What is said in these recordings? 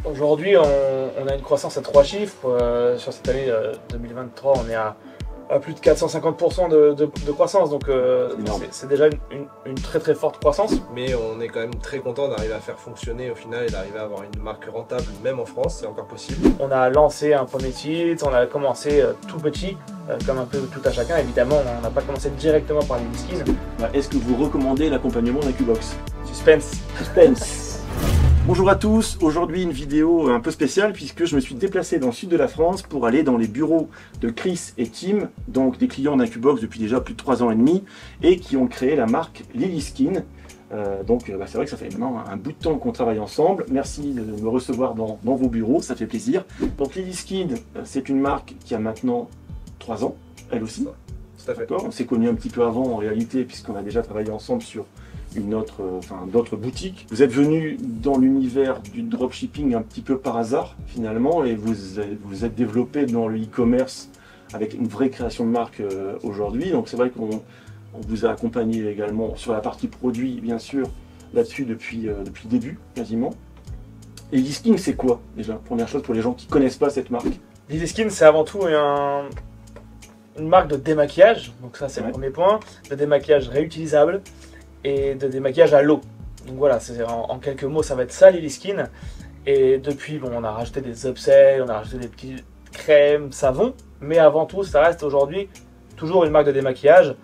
Aujourd'hui, on a une croissance à 3 chiffres. Sur cette année 2023, on est à plus de 450% de croissance. Donc c'est déjà une très très forte croissance. Mais on est quand même très content d'arriver à faire fonctionner au final et d'arriver à avoir une marque rentable, même en France, c'est encore possible. On a lancé un premier site, on a commencé tout petit, comme un peu tout à chacun. Évidemment, on n'a pas commencé directement par Lilyskin. Est-ce que vous recommandez l'accompagnement d'Incubox? Suspense. Suspense. Bonjour à tous, aujourd'hui une vidéo un peu spéciale puisque je me suis déplacé dans le sud de la France pour aller dans les bureaux de Chris et Tim, donc des clients d'Incubox depuis déjà plus de 3 ans et demi et qui ont créé la marque Lilyskin. C'est vrai que ça fait maintenant un bout de temps qu'on travaille ensemble. Merci de me recevoir dans vos bureaux, ça fait plaisir. Donc Lilyskin, c'est une marque qui a maintenant 3 ans, elle aussi. Tout à fait. On s'est connus un petit peu avant en réalité puisqu'on a déjà travaillé ensemble sur d'autres boutiques. Vous êtes venu dans l'univers du dropshipping un petit peu par hasard finalement et vous êtes développé dans le e-commerce avec une vraie création de marque aujourd'hui. Donc c'est vrai qu'on vous a accompagné également sur la partie produit bien sûr là-dessus depuis le début quasiment. Et Lilyskin c'est quoi déjà? Première chose pour les gens qui ne connaissent pas cette marque. Lilyskin c'est avant tout une marque de démaquillage, donc ça c'est le premier point, de démaquillage réutilisable et de démaquillage à l'eau. Donc voilà, en quelques mots, ça va être ça Lilyskin. Et depuis, on a rajouté des upsells, on a rajouté des petites crèmes, savons, mais avant tout, ça reste aujourd'hui toujours une marque de démaquillage,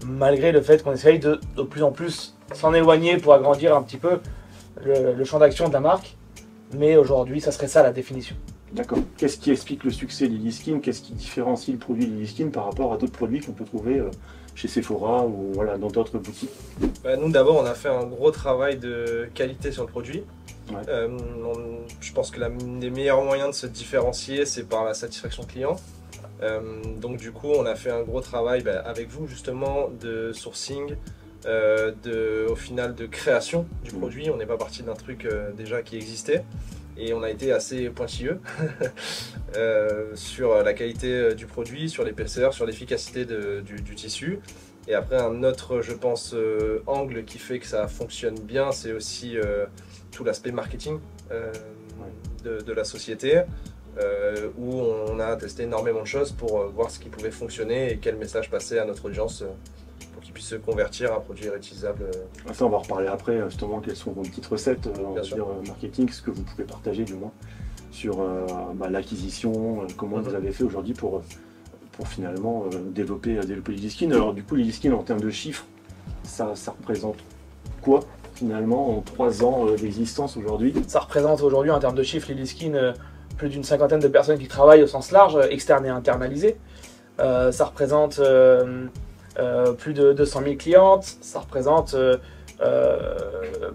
malgré le fait qu'on essaye de plus en plus s'en éloigner pour agrandir un petit peu le champ d'action de la marque. Mais aujourd'hui, ça serait ça la définition. D'accord. Qu'est-ce qui explique le succès de Lilyskin? Qu'est-ce qui différencie le produit Lilyskin par rapport à d'autres produits qu'on peut trouver chez Sephora ou voilà, dans d'autres boutiques? Nous d'abord on a fait un gros travail de qualité sur le produit. Je pense que l'un des meilleurs moyens de se différencier c'est par la satisfaction client. Donc du coup on a fait un gros travail avec vous justement de sourcing, au final de création du produit. On n'est pas parti d'un truc déjà qui existait. Et on a été assez pointilleux sur la qualité du produit, sur l'épaisseur, sur l'efficacité du tissu. Et après un autre, je pense, angle qui fait que ça fonctionne bien, c'est aussi tout l'aspect marketing de la société, où on a testé énormément de choses pour voir ce qui pouvait fonctionner et quel message passer à notre audience pour qu'ils puissent se convertir à un produit réutilisable. Ça, on va en reparler après, justement, quelles sont vos petites recettes marketing, ce que vous pouvez partager du moins sur l'acquisition, comment vous avez fait aujourd'hui pour finalement développer Lilyskin. Alors du coup, Lilyskin en termes de chiffres, ça représente quoi finalement en 3 ans d'existence aujourd'hui? Ça représente aujourd'hui en termes de chiffres Lilyskin plus d'une 50aine de personnes qui travaillent au sens large, externes et internalisées. Ça représente plus de 200 000 clientes, ça représente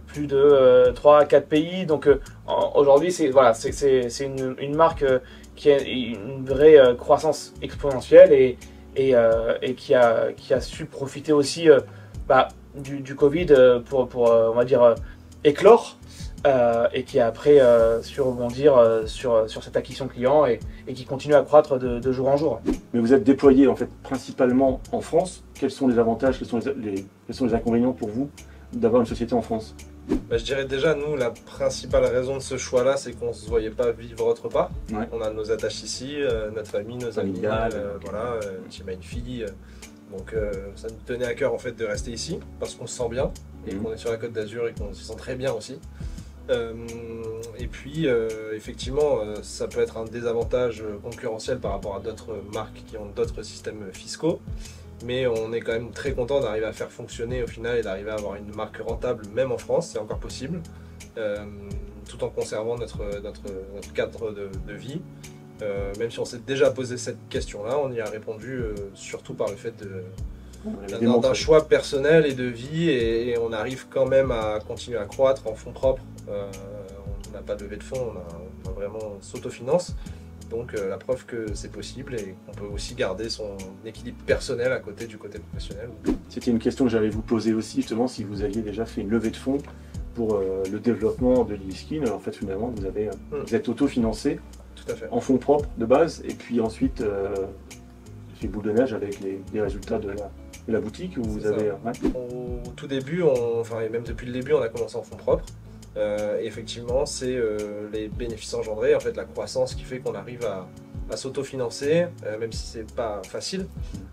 plus de 3 à 4 pays. Donc aujourd'hui, c'est une marque qui a une vraie croissance exponentielle et qui a su profiter aussi du Covid pour on va dire, éclore. Et qui a après su rebondir sur cette acquisition client et qui continue à croître de jour en jour. Mais vous êtes déployé en fait principalement en France. Quels sont les avantages, quels sont les inconvénients pour vous d'avoir une société en France? Je dirais déjà, nous, la principale raison de ce choix-là, c'est qu'on ne se voyait pas vivre autre part. On a nos attaches ici, notre famille, nos amis, Tim a une fille. Donc ça nous tenait à cœur en fait de rester ici parce qu'on se sent bien et qu'on est sur la Côte d'Azur et qu'on se sent très bien aussi. Et puis effectivement ça peut être un désavantage concurrentiel par rapport à d'autres marques qui ont d'autres systèmes fiscaux, mais on est quand même très content d'arriver à faire fonctionner au final et d'arriver à avoir une marque rentable même en France, c'est encore possible, tout en conservant notre cadre de vie. Même si on s'est déjà posé cette question là, on y a répondu surtout par le fait d'un choix personnel et de vie, et on arrive quand même à continuer à croître en fonds propres. On n'a pas de levée de fonds, on a vraiment s'autofinance, donc la preuve que c'est possible et qu'on peut aussi garder son équilibre personnel à côté du côté professionnel. C'était une question que j'allais vous poser aussi, justement, si vous aviez déjà fait une levée de fonds pour le développement de Lilyskin. Alors en fait finalement vous êtes autofinancé en fonds propres de base, et puis ensuite fait boule de neige avec les résultats de la boutique où vous avez... Au tout début, et même depuis le début, on a commencé en fonds propres. Effectivement, c'est les bénéfices engendrés, en fait, la croissance qui fait qu'on arrive à s'autofinancer, même si c'est pas facile,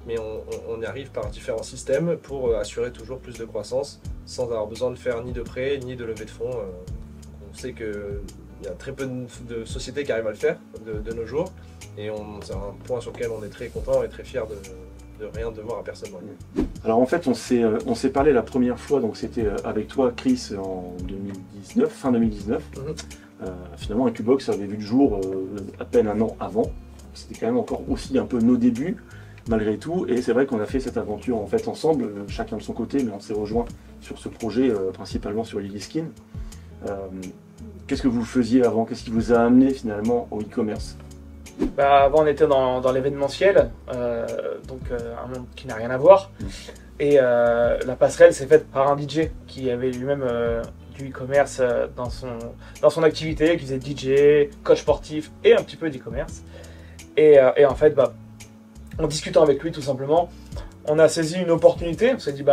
mais on y arrive par différents systèmes pour assurer toujours plus de croissance sans avoir besoin de faire ni de prêt ni de levée de fonds. On sait qu'il y a très peu de sociétés qui arrivent à le faire de nos jours, et c'est un point sur lequel on est très content et très fier de rien devoir à personne. Alors en fait, on s'est parlé la première fois, donc c'était avec toi, Chris, en 2019, fin 2019. Finalement, Incubox avait vu le jour à peine un an avant. C'était quand même encore aussi un peu nos débuts, malgré tout. Et c'est vrai qu'on a fait cette aventure en fait ensemble, chacun de son côté, mais on s'est rejoint sur ce projet, principalement sur Lily Skin. Qu'est-ce que vous faisiez avant? Qu'est-ce qui vous a amené finalement au e-commerce? Avant, on était dans l'événementiel, donc un monde qui n'a rien à voir. Et la passerelle s'est faite par un DJ qui avait lui-même du e-commerce dans son activité, qui faisait DJ, coach sportif et un petit peu d'e-commerce. Et en fait, en discutant avec lui tout simplement, on a saisi une opportunité. On s'est dit,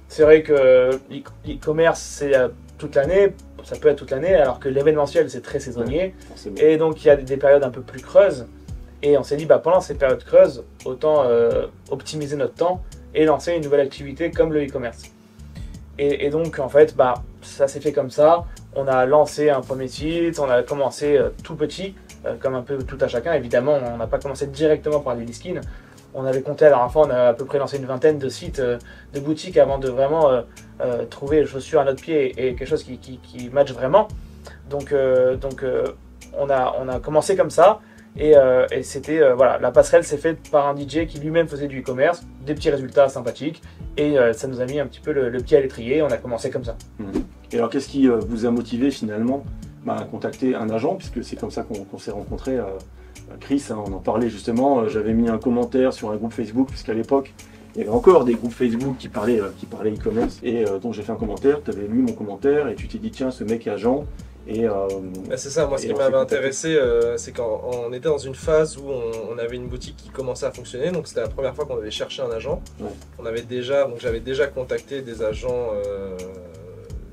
c'est vrai que l'e-commerce c'est toute l'année, ça peut être toute l'année, alors que l'événementiel c'est très saisonnier. Et donc il y a des périodes un peu plus creuses. Et on s'est dit, pendant ces périodes creuses, autant optimiser notre temps et lancer une nouvelle activité comme le e-commerce. Et donc en fait, ça s'est fait comme ça. On a lancé un premier site, on a commencé tout petit, comme un peu tout à chacun. Évidemment, on n'a pas commencé directement par Lily Skin. On avait compté la dernière fois, on a à peu près lancé une vingtaine de sites, de boutiques avant de vraiment trouver les chaussures à notre pied et quelque chose qui match vraiment. Donc on a commencé comme ça. Et c'était, la passerelle s'est faite par un DJ qui lui-même faisait du e-commerce, des petits résultats sympathiques, et ça nous a mis un petit peu le pied à l'étrier, on a commencé comme ça. Et alors qu'est-ce qui vous a motivé finalement à contacter un agent, puisque c'est comme ça qu'on s'est rencontrés, Chris, on en parlait justement, j'avais mis un commentaire sur un groupe Facebook, puisqu'à l'époque, il y avait encore des groupes Facebook qui parlaient e-commerce, et donc j'ai fait un commentaire, tu avais lu mon commentaire, et tu t'es dit, tiens, ce mec est agent. C'est ça, moi ce qui m'avait intéressé, c'est qu'on était dans une phase où on avait une boutique qui commençait à fonctionner, donc c'était la première fois qu'on avait cherché un agent. J'avais déjà contacté des agents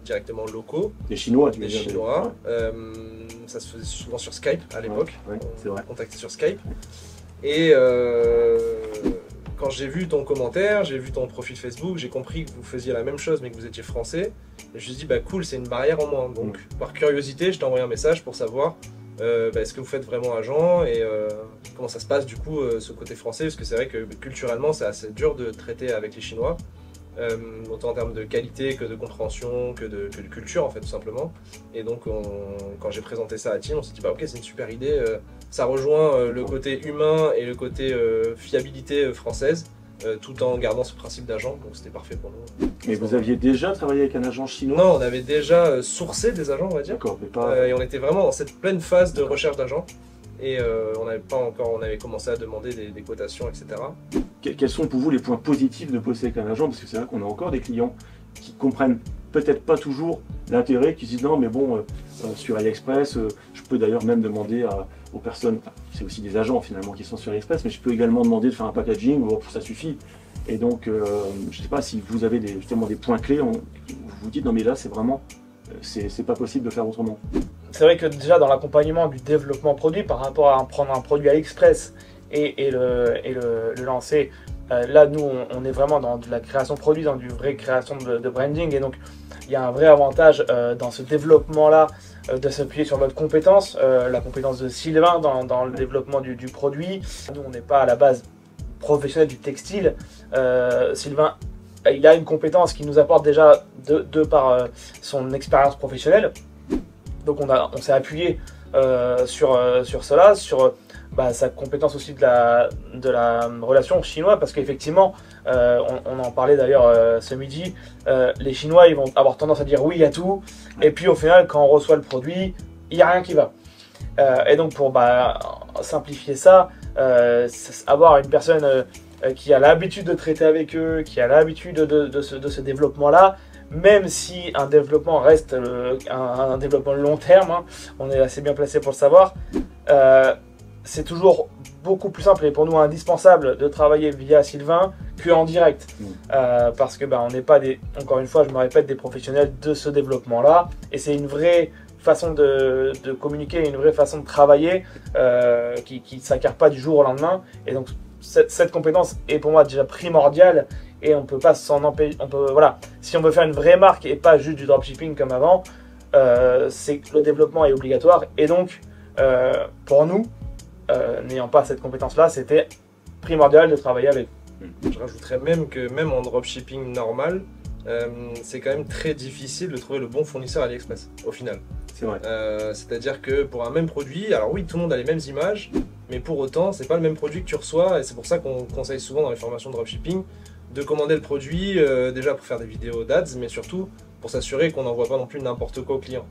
directement locaux. Des Chinois, des Chinois. Ça se faisait souvent sur Skype à l'époque. C'est vrai. On contactait sur Skype. Et quand j'ai vu ton commentaire, j'ai vu ton profil Facebook, j'ai compris que vous faisiez la même chose mais que vous étiez français. Et je me suis dit, cool, c'est une barrière en moins. Donc par curiosité, je t'ai envoyé un message pour savoir est-ce que vous faites vraiment agent et comment ça se passe du coup ce côté français, parce que c'est vrai que culturellement c'est assez dur de traiter avec les Chinois. Autant en termes de qualité que de compréhension, que de culture en fait tout simplement. Et donc quand j'ai présenté ça à Tim, on s'est dit ok, c'est une super idée, ça rejoint le côté humain et le côté fiabilité française, tout en gardant ce principe d'agent, donc c'était parfait pour nous. Mais vous aviez déjà travaillé avec un agent chinois? Non, on avait déjà sourcé des agents, on va dire. D'accord, mais pas... et on était vraiment dans cette pleine phase de recherche d'agents. Et on avait commencé à demander des cotations, etc. Quels sont pour vous les points positifs de bosser avec un agent? Parce que c'est vrai qu'on a encore des clients qui comprennent peut-être pas toujours l'intérêt, qui se disent non mais bon, sur AliExpress, je peux d'ailleurs même demander aux personnes, c'est aussi des agents finalement qui sont sur AliExpress, mais je peux également demander de faire un packaging, ça suffit. Et donc, je ne sais pas si vous avez justement des points clés, vous vous dites non mais là c'est vraiment, c'est pas possible de faire autrement. C'est vrai que déjà dans l'accompagnement du développement produit, par rapport à prendre un produit AliExpress et le lancer, là nous on est vraiment dans de la création de produit, dans du vrai création de branding, et donc il y a un vrai avantage dans ce développement là de s'appuyer sur votre compétence, la compétence de Sylvain dans le développement du produit. Nous on n'est pas à la base professionnel du textile, Sylvain il a une compétence qui nous apporte déjà de par son expérience professionnelle. Donc on s'est appuyé sur cela, sur sa compétence aussi de la relation chinoise, parce qu'effectivement, on en parlait d'ailleurs ce midi, les Chinois ils vont avoir tendance à dire oui à tout, et puis au final quand on reçoit le produit, il n'y a rien qui va. Et donc pour simplifier ça, avoir une personne qui a l'habitude de traiter avec eux, qui a l'habitude de ce développement-là, même si un développement reste un développement long terme, on est assez bien placé pour le savoir, c'est toujours beaucoup plus simple et pour nous indispensable de travailler via Sylvain que en direct. Parce que on n'est pas encore une fois, je me répète, des professionnels de ce développement-là. Et c'est une vraie façon de communiquer, une vraie façon de travailler qui ne s'acquiert pas du jour au lendemain. Et donc cette compétence est pour moi déjà primordiale et on ne peut pas s'en empêcher. Voilà, si on veut faire une vraie marque et pas juste du dropshipping comme avant, c'est que le développement est obligatoire. Et donc pour nous, n'ayant pas cette compétence-là, c'était primordial de travailler avec. Je rajouterais même que même en dropshipping normal, c'est quand même très difficile de trouver le bon fournisseur AliExpress au final. C'est vrai. C'est-à-dire que pour un même produit, alors oui, tout le monde a les mêmes images, mais pour autant, c'est pas le même produit que tu reçois, et c'est pour ça qu'on conseille souvent dans les formations de dropshipping de commander le produit déjà pour faire des vidéos d'ads, mais surtout pour s'assurer qu'on n'envoie pas non plus n'importe quoi au client.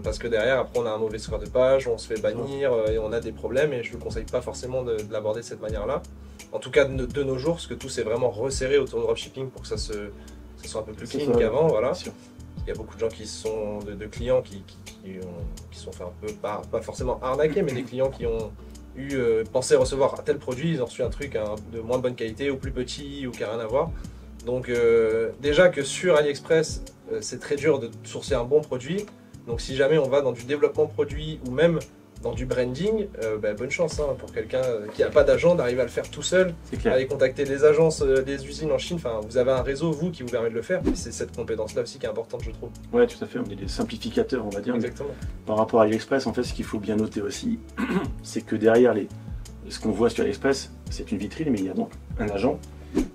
Parce que derrière, après, on a un mauvais score de page, on se fait bannir et on a des problèmes, et je ne vous conseille pas forcément de l'aborder de cette manière-là. En tout cas, de nos jours, parce que tout s'est vraiment resserré autour du dropshipping pour que ça soit un peu plus clean qu'avant. Voilà. Il y a beaucoup de gens qui sont de clients qui sont fait un peu, pas forcément arnaqués, mais des clients qui ont pensé recevoir tel produit, ils ont reçu un truc de moins bonne qualité ou plus petit ou qui n'a rien à voir. Donc déjà que sur AliExpress, c'est très dur de sourcer un bon produit. Donc si jamais on va dans du développement produit ou même dans du branding, bonne chance pour quelqu'un qui n'a pas d'agent d'arriver à le faire tout seul, aller contacter des agences, des usines en Chine. Enfin, vous avez un réseau, vous, qui vous permet de le faire. Et c'est cette compétence-là aussi qui est importante, je trouve. Ouais, tout à fait. On est des simplificateurs, on va dire. Exactement. Par rapport à AliExpress, en fait, ce qu'il faut bien noter aussi, c'est que derrière ce qu'on voit sur AliExpress, c'est une vitrine, mais il y a donc un agent.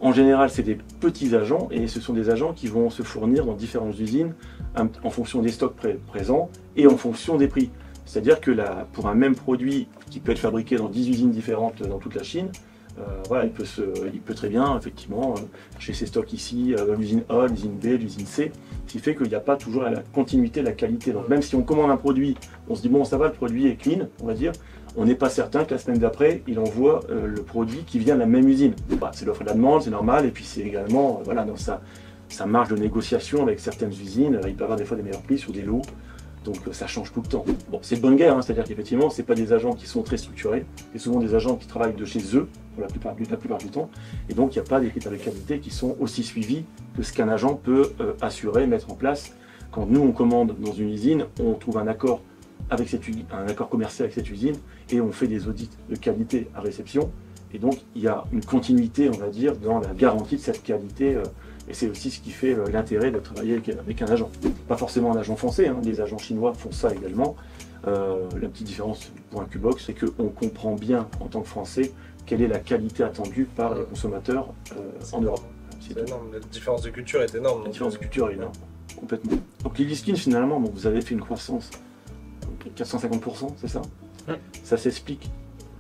En général, c'est des petits agents, et ce sont des agents qui vont se fournir dans différentes usines en fonction des stocks présents et en fonction des prix. C'est-à-dire que pour un même produit qui peut être fabriqué dans 10 usines différentes dans toute la Chine, voilà, il peut très bien, effectivement, chez ses stocks ici, l'usine A, l'usine B, l'usine C, ce qui fait qu'il n'y a pas toujours la continuité de la qualité. Donc même si on commande un produit, on se dit bon, ça va, le produit est clean, on va dire, on n'est pas certain que la semaine d'après, il envoie le produit qui vient de la même usine. Bah, c'est l'offre et la demande, c'est normal, et puis c'est également, voilà, dans sa marge de négociation avec certaines usines, il peut avoir des fois des meilleurs prix sur des lots. Donc ça change tout le temps. Bon, c'est de bonne guerre, c'est-à-dire qu'effectivement, ce n'est pas des agents qui sont très structurés, c'est souvent des agents qui travaillent de chez eux, pour la plupart du temps, et donc il n'y a pas des critères de qualité qui sont aussi suivis que ce qu'un agent peut assurer, mettre en place. Quand nous, on commande dans une usine, on trouve un accord commercial avec cette usine, et on fait des audits de qualité à réception, et donc il y a une continuité, on va dire, dans la garantie de cette qualité. Et c'est aussi ce qui fait l'intérêt de travailler avec un agent. Pas forcément un agent français, les agents chinois font ça également. La petite différence pour un Qbox, c'est qu'on comprend bien en tant que Français quelle est la qualité attendue par les consommateurs en Europe. C'est énorme, la différence de culture est énorme. La différence de culture est énorme, complètement. Donc Lilyskin, finalement, vous avez fait une croissance de 450%, c'est ça? Ça s'explique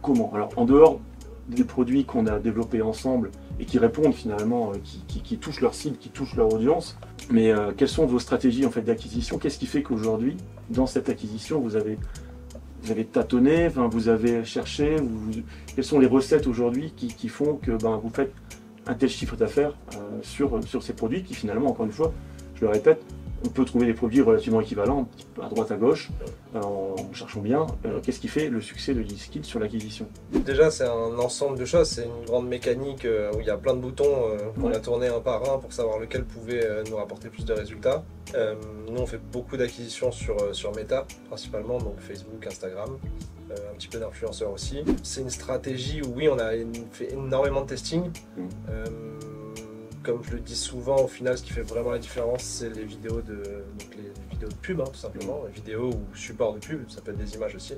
comment? Alors en dehors des produits qu'on a développés ensemble et qui répondent finalement, qui touchent leur cible, qui touchent leur audience. Mais quelles sont vos stratégies en fait d'acquisition? Qu'est-ce qui fait qu'aujourd'hui, dans cette acquisition, vous avez tâtonné, vous avez cherché, quelles sont les recettes aujourd'hui qui font que vous faites un tel chiffre d'affaires sur ces produits qui finalement, encore une fois, je le répète, on peut trouver des produits relativement équivalents, à droite à gauche, en cherchant bien. Qu'est-ce qui fait le succès de Lilyskin sur l'acquisition? Déjà, c'est un ensemble de choses, c'est une grande mécanique où il y a plein de boutons qu'on a tourné un par un pour savoir lequel pouvait nous rapporter plus de résultats. Nous, on fait beaucoup d'acquisitions sur Meta, principalement, donc Facebook, Instagram, un petit peu d'influenceurs aussi. C'est une stratégie où, oui, on a fait énormément de testing. Comme je le dis souvent, au final, ce qui fait vraiment la différence, c'est les vidéos de pub, tout simplement, les vidéos ou supports de pub, ça peut être des images aussi.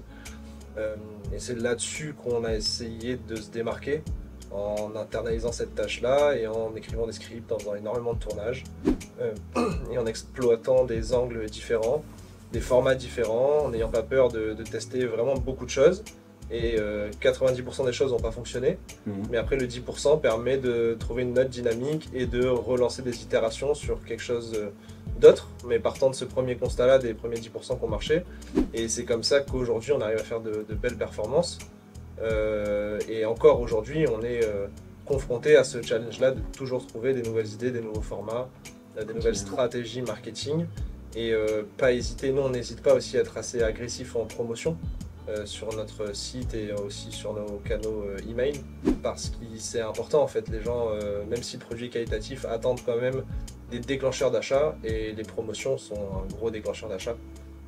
Et c'est là-dessus qu'on a essayé de se démarquer, en internalisant cette tâche-là et en écrivant des scripts, en faisant énormément de tournages, et en exploitant des angles différents, des formats différents, en n'ayant pas peur de tester vraiment beaucoup de choses. Et 90% des choses n'ont pas fonctionné, mais après le 10% permet de trouver une autre dynamique et de relancer des itérations sur quelque chose d'autre, mais partant de ce premier constat-là, des premiers 10% qui ont marché. Et c'est comme ça qu'aujourd'hui on arrive à faire de belles performances. Et encore aujourd'hui, on est confronté à ce challenge-là de toujours trouver des nouvelles idées, des nouveaux formats, des nouvelles stratégies marketing. Et pas hésiter, nous on n'hésite pas aussi à être assez agressif en promotion. sur notre site et aussi sur nos canaux email, parce que c'est important en fait. Les gens, même si le produit est qualitatif, attendent quand même des déclencheurs d'achat, et les promotions sont un gros déclencheur d'achat,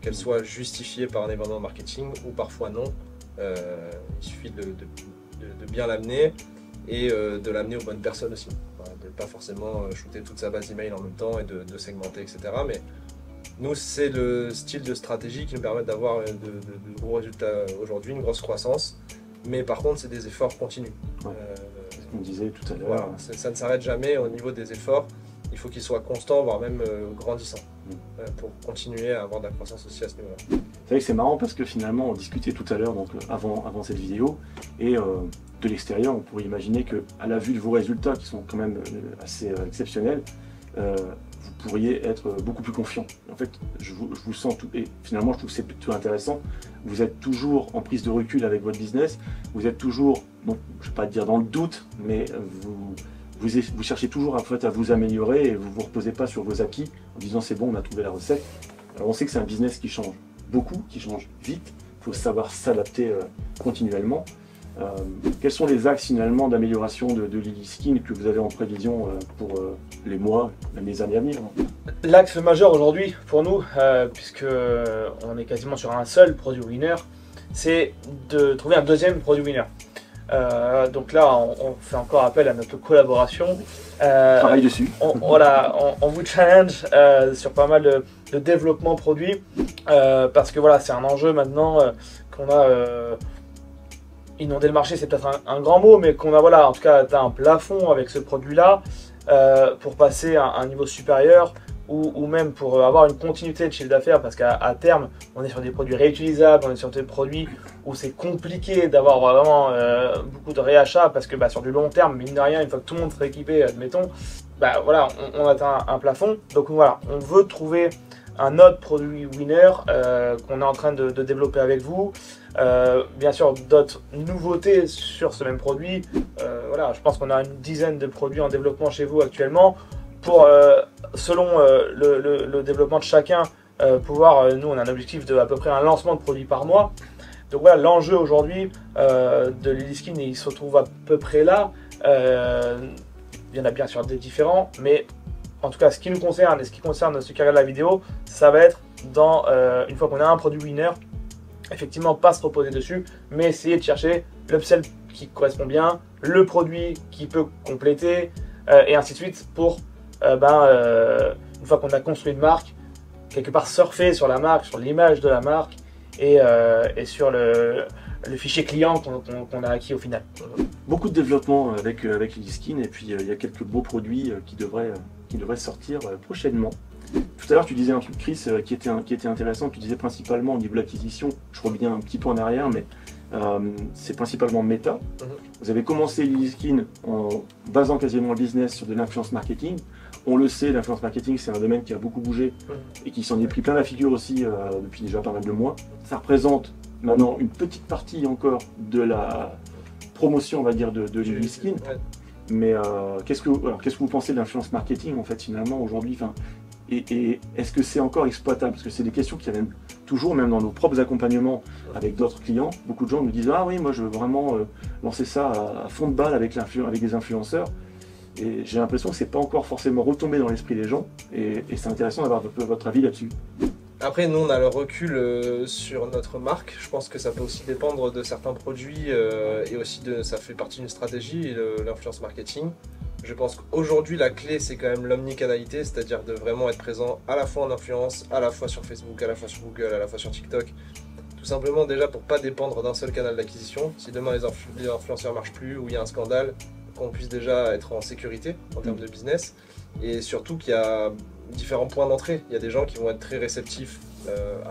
qu'elles soient justifiées par un événement marketing ou parfois non. Il suffit de bien l'amener et de l'amener aux bonnes personnes aussi. Voilà, de ne pas forcément shooter toute sa base email en même temps et de segmenter, etc. Mais nous, c'est le style de stratégie qui nous permet d'avoir de gros résultats aujourd'hui, une grosse croissance. Mais par contre, c'est des efforts continus. Ouais. C'est ce qu'on disait tout à l'heure. Voilà, ça ne s'arrête jamais au niveau des efforts. Il faut qu'ils soient constants, voire même grandissants, pour continuer à avoir de la croissance aussi à ce niveau-là. C'est vrai que c'est marrant parce que finalement, on discutait tout à l'heure, donc avant cette vidéo, et de l'extérieur, on pourrait imaginer qu'à la vue de vos résultats, qui sont quand même assez exceptionnels, vous pourriez être beaucoup plus confiant. En fait, je vous sens tout, et finalement, je trouve que c'est plutôt intéressant. Vous êtes toujours en prise de recul avec votre business, vous êtes toujours, bon, je ne vais pas dire dans le doute, mais vous cherchez toujours en fait, à vous améliorer, et vous ne vous reposez pas sur vos acquis en disant c'est bon, on a trouvé la recette. Alors on sait que c'est un business qui change beaucoup, qui change vite, il faut savoir s'adapter continuellement. Quels sont les axes finalement d'amélioration de Lily Skin que vous avez en prévision pour les mois, même les années à venir? L'axe majeur aujourd'hui pour nous, puisque on est quasiment sur un seul produit winner, c'est de trouver un deuxième produit winner. Donc là, on fait encore appel à notre collaboration. Travaille dessus. On vous challenge sur pas mal de développement produit, parce que voilà, c'est un enjeu maintenant qu'on a inondé le marché, c'est peut-être un grand mot, mais qu'on a voilà, en tout cas atteint un plafond avec ce produit-là pour passer à un niveau supérieur. Ou même pour avoir une continuité de chiffre d'affaires, parce qu'à terme, on est sur des produits réutilisables, on est sur des produits où c'est compliqué d'avoir vraiment beaucoup de réachats, parce que sur du long terme, mine de rien, une fois que tout le monde serait équipé, admettons, voilà, on atteint un plafond. Donc voilà, on veut trouver un autre produit winner qu'on est en train de développer avec vous. Bien sûr, d'autres nouveautés sur ce même produit. Voilà, je pense qu'on a une dizaine de produits en développement chez vous actuellement. Pour, selon le développement de chacun, nous on a un objectif de à peu près un lancement de produits par mois. Donc voilà, l'enjeu aujourd'hui de Lily Skin, il se retrouve à peu près là. Il y en a bien sûr des différents, mais en tout cas ce qui nous concerne et ce qui concerne ceux qui regardent la vidéo, ça va être une fois qu'on a un produit winner, effectivement pas se reposer dessus, mais essayer de chercher l'upsell qui correspond bien, le produit qui peut compléter, et ainsi de suite pour une fois qu'on a construit une marque, quelque part surfer sur la marque, sur l'image de la marque et sur le fichier client qu'on a acquis au final. Beaucoup de développement avec Lily Skin, et puis il y a quelques beaux produits qui devraient sortir prochainement. Tout à l'heure tu disais un truc, Chris, qui était intéressant. Tu disais principalement au niveau de l'acquisition, je reviens un petit peu en arrière, mais c'est principalement méta. Vous avez commencé Lily Skin en basant quasiment le business sur de l'influence marketing. On le sait, l'influence marketing, c'est un domaine qui a beaucoup bougé et qui s'en est pris plein la figure aussi depuis déjà pas mal de mois. Ça représente maintenant une petite partie encore de la promotion, on va dire, de Lily Skin. Mais qu'est-ce que vous pensez de l'influence marketing en fait finalement aujourd'hui, et est-ce que c'est encore exploitable? Parce que c'est des questions qui reviennent toujours, même dans nos propres accompagnements avec d'autres clients. Beaucoup de gens nous disent « Ah oui, moi je veux vraiment lancer ça à fond de balle avec des influenceurs ». Et j'ai l'impression que c'est pas encore forcément retombé dans l'esprit des gens, et c'est intéressant d'avoir votre avis là-dessus. Après, nous on a le recul sur notre marque. Je pense que ça peut aussi dépendre de certains produits et aussi ça fait partie d'une stratégie, l'influence marketing. Je pense qu'aujourd'hui la clé c'est quand même l'omnicanalité, c'est-à-dire de vraiment être présent à la fois en influence, à la fois sur Facebook, à la fois sur Google, à la fois sur TikTok. Tout simplement déjà pour pas dépendre d'un seul canal d'acquisition. Si demain les influenceurs marchent plus ou il y a un scandale, qu'on puisse déjà être en sécurité en termes de business, et surtout qu'il y a différents points d'entrée. Il y a des gens qui vont être très réceptifs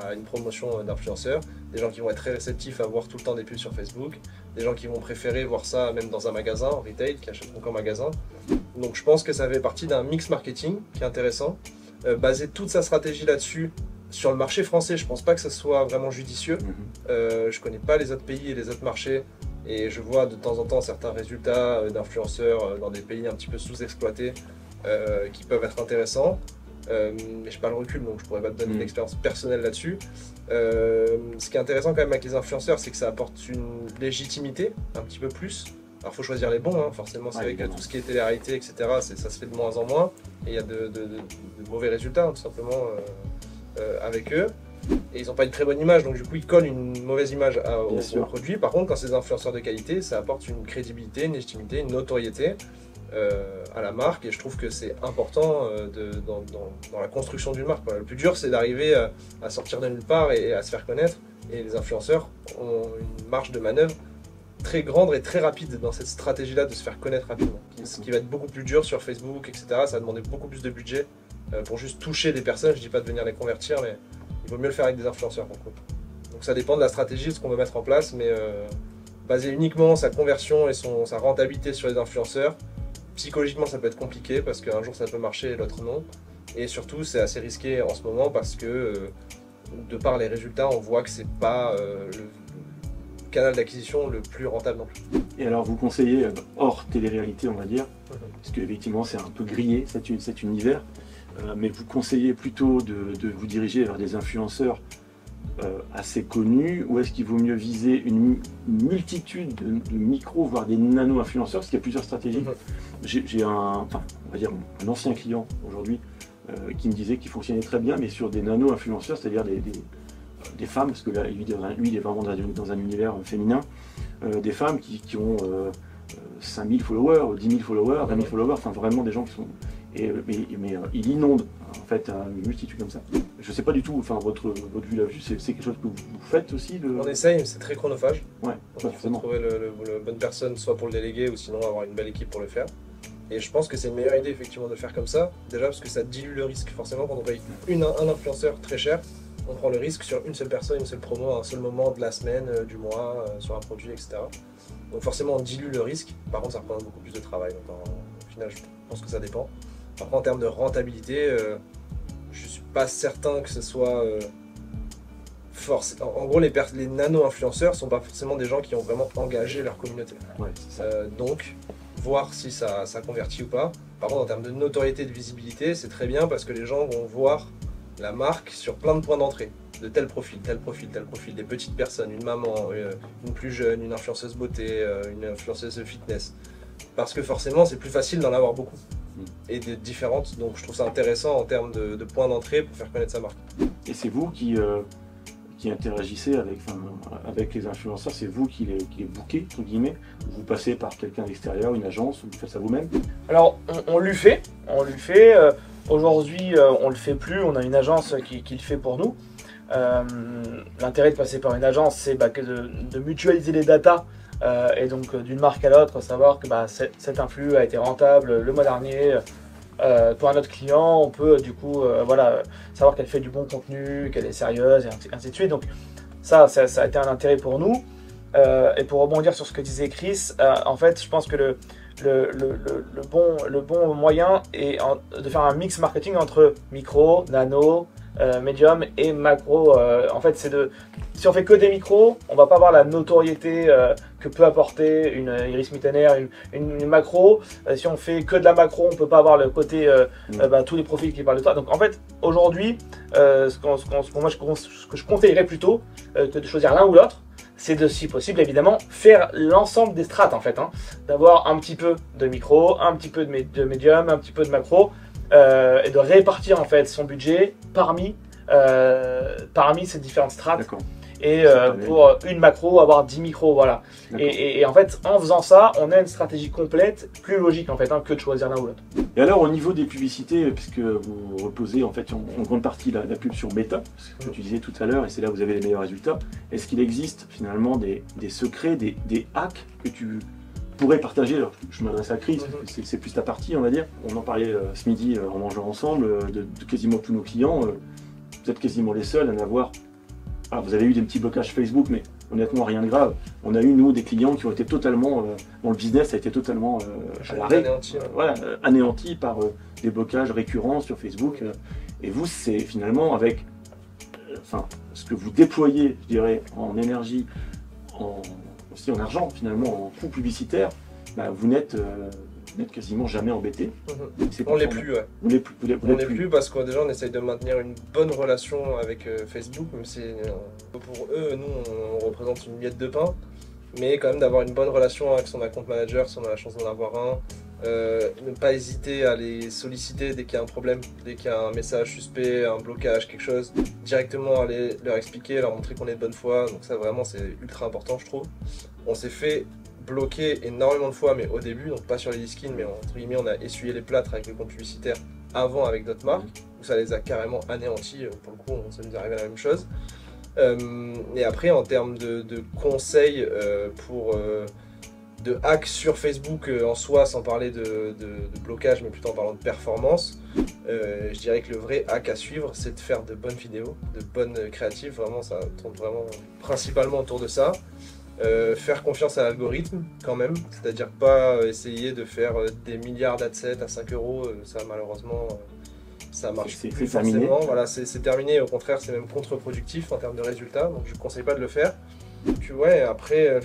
à une promotion d'influenceurs, des gens qui vont être très réceptifs à voir tout le temps des pubs sur Facebook, des gens qui vont préférer voir ça même dans un magasin, en retail, qui achèteront qu'en magasin. Donc je pense que ça fait partie d'un mix marketing qui est intéressant. Baser toute sa stratégie là-dessus, sur le marché français, je pense pas que ça soit vraiment judicieux. Je connais pas les autres pays et les autres marchés, et je vois de temps en temps certains résultats d'influenceurs dans des pays un petit peu sous-exploités qui peuvent être intéressants. mais je n'ai pas le recul, donc je ne pourrais pas te donner une expérience personnelle là-dessus. Ce qui est intéressant quand même avec les influenceurs, c'est que ça apporte une légitimité, un petit peu plus. Alors il faut choisir les bons, hein. Forcément c'est vrai que tout ce qui est télé-réalité, etc., ça se fait de moins en moins, et il y a de mauvais résultats, hein, tout simplement, avec eux. Et ils n'ont pas une très bonne image, donc du coup ils collent une mauvaise image au produit. Par contre, quand c'est des influenceurs de qualité, ça apporte une crédibilité, une légitimité, une notoriété à la marque, et je trouve que c'est important dans la construction d'une marque. Le plus dur, c'est d'arriver à sortir de nulle part et à se faire connaître, et les influenceurs ont une marge de manœuvre très grande et très rapide dans cette stratégie-là de se faire connaître rapidement. Ce qui va être beaucoup plus dur sur Facebook, etc. Ça va demander beaucoup plus de budget pour juste toucher des personnes. Je dis pas de venir les convertir, mais il vaut mieux le faire avec des influenceurs pour le coup. Donc ça dépend de la stratégie, de ce qu'on veut mettre en place, mais baser uniquement sa conversion et sa rentabilité sur les influenceurs, psychologiquement ça peut être compliqué parce qu'un jour ça peut marcher et l'autre non. Et surtout c'est assez risqué en ce moment parce que de par les résultats on voit que c'est pas le canal d'acquisition le plus rentable non plus. Et alors vous conseillez hors télé-réalité, on va dire, parce qu'effectivement c'est un peu grillé cet univers, mais vous conseillez plutôt de vous diriger vers des influenceurs assez connus, ou est-ce qu'il vaut mieux viser une multitude de micros, voire des nano-influenceurs, parce qu'il y a plusieurs stratégies. J'ai on va dire un ancien client aujourd'hui qui me disait qu'il fonctionnait très bien, mais sur des nano-influenceurs, c'est-à-dire des femmes, parce que là, lui il est vraiment dans un univers féminin, des femmes qui ont 5000 followers, 10 000 followers, 20 000 followers, enfin vraiment des gens qui sont... Mais il inonde en fait une multitude comme ça. Je ne sais pas du tout, enfin votre vue là-dessus, c'est quelque chose que vous faites aussi On essaye, mais c'est très chronophage. Ouais, donc il faut trouver la bonne personne, soit pour le déléguer, ou sinon avoir une belle équipe pour le faire. Et je pense que c'est une meilleure idée effectivement de faire comme ça, déjà parce que ça dilue le risque. Forcément, quand on paye un influenceur très cher, on prend le risque sur une seule personne, une seule promo, à un seul moment de la semaine, du mois, sur un produit, etc. Donc forcément, on dilue le risque. Par contre, ça représente beaucoup plus de travail. Donc au final, je pense que ça dépend. Par contre, en termes de rentabilité, je ne suis pas certain que ce soit force. En gros, les nano-influenceurs ne sont pas forcément des gens qui ont vraiment engagé leur communauté. Ouais, donc, voir si ça convertit ou pas. Par contre, en termes de notoriété et de visibilité, c'est très bien parce que les gens vont voir la marque sur plein de points d'entrée. De tel profil, tel profil, tel profil. Des petites personnes, une maman, une plus jeune, une influenceuse beauté, une influenceuse de fitness. Parce que forcément, c'est plus facile d'en avoir beaucoup et d'être différentes. Donc je trouve ça intéressant en termes de points d'entrée pour faire connaître sa marque. Et c'est vous qui interagissez avec les influenceurs, c'est vous qui les bookez, entre guillemets. Vous passez par quelqu'un d'extérieur, une agence, ou vous faites ça vous-même? Alors on le fait. Aujourd'hui on le fait plus, on a une agence qui le fait pour nous. L'intérêt de passer par une agence, c'est de mutualiser les datas. Et donc d'une marque à l'autre, savoir que cet influx a été rentable le mois dernier pour un autre client, on peut du coup savoir qu'elle fait du bon contenu, qu'elle est sérieuse et ainsi de suite. Donc ça a été un intérêt pour nous. Et pour rebondir sur ce que disait Chris, en fait je pense que le bon moyen est de faire un mix marketing entre micro, nano, médium et macro. En fait si on fait que des micros, on va pas avoir la notoriété que peut apporter une Iris Mittener, une macro. Si on fait que de la macro, on peut pas avoir le côté tous les profils qui parlent de toi. Donc en fait aujourd'hui ce que je conseillerais plutôt que de choisir l'un ou l'autre, c'est de, si possible évidemment, faire l'ensemble des strates en fait, d'avoir un petit peu de micro, un petit peu de médium, un petit peu de macro, et de répartir en fait son budget parmi ces différentes strates. Et pour une macro, avoir 10 micros, voilà. Et en fait, en faisant ça, on a une stratégie complète, plus logique en fait, que de choisir l'un ou l'autre. Et alors, au niveau des publicités, puisque vous reposez en fait en grande partie la pub sur Meta, ce que tu disais tout à l'heure, et c'est là où vous avez les meilleurs résultats, est-ce qu'il existe finalement des secrets, des hacks que tu pourrais partager? Alors, je m'adresse à Chris, c'est plus ta partie, on va dire. On en parlait ce midi en mangeant ensemble, de quasiment tous nos clients. Vous êtes quasiment les seuls à n'avoir... Alors, vous avez eu des petits blocages Facebook, mais honnêtement, rien de grave. On a eu, nous, des clients qui ont été totalement... dans le business, a été totalement à l'arrêt. Anéanti par des blocages récurrents sur Facebook. Et vous, c'est finalement avec ce que vous déployez, je dirais, en énergie, aussi en argent, finalement, en coût publicitaire, vous n'êtes n'êtes quasiment jamais embêté. On l'est plus, ouais. Vous l'êtes plus parce que déjà on essaye de maintenir une bonne relation avec Facebook, même si pour eux, nous on représente une miette de pain, mais quand même d'avoir une bonne relation avec son account manager si on a la chance d'en avoir un. Ne pas hésiter à les solliciter dès qu'il y a un problème, dès qu'il y a un message suspect, un blocage, quelque chose, directement aller leur expliquer, leur montrer qu'on est de bonne foi. Donc ça vraiment c'est ultra important je trouve. On s'est fait bloquer énormément de fois, mais au début, donc pas sur les skins, mais entre guillemets on a essuyé les plâtres avec le compte publicitaire avant avec d'autres marques, où ça les a carrément anéantis, pour le coup ça nous est arrivé la même chose. Et après en termes de conseils de hack sur Facebook en soi, sans parler de blocage, mais plutôt en parlant de performance, je dirais que le vrai hack à suivre, c'est de faire de bonnes vidéos, de bonnes créatives, vraiment ça tourne vraiment principalement autour de ça. Faire confiance à l'algorithme quand même, c'est-à-dire pas essayer de faire des milliards d'adsets à 5 €, ça malheureusement ça marche plus forcément, voilà, c'est terminé, au contraire c'est même contre-productif en termes de résultats, donc je ne conseille pas de le faire. Puis ouais, après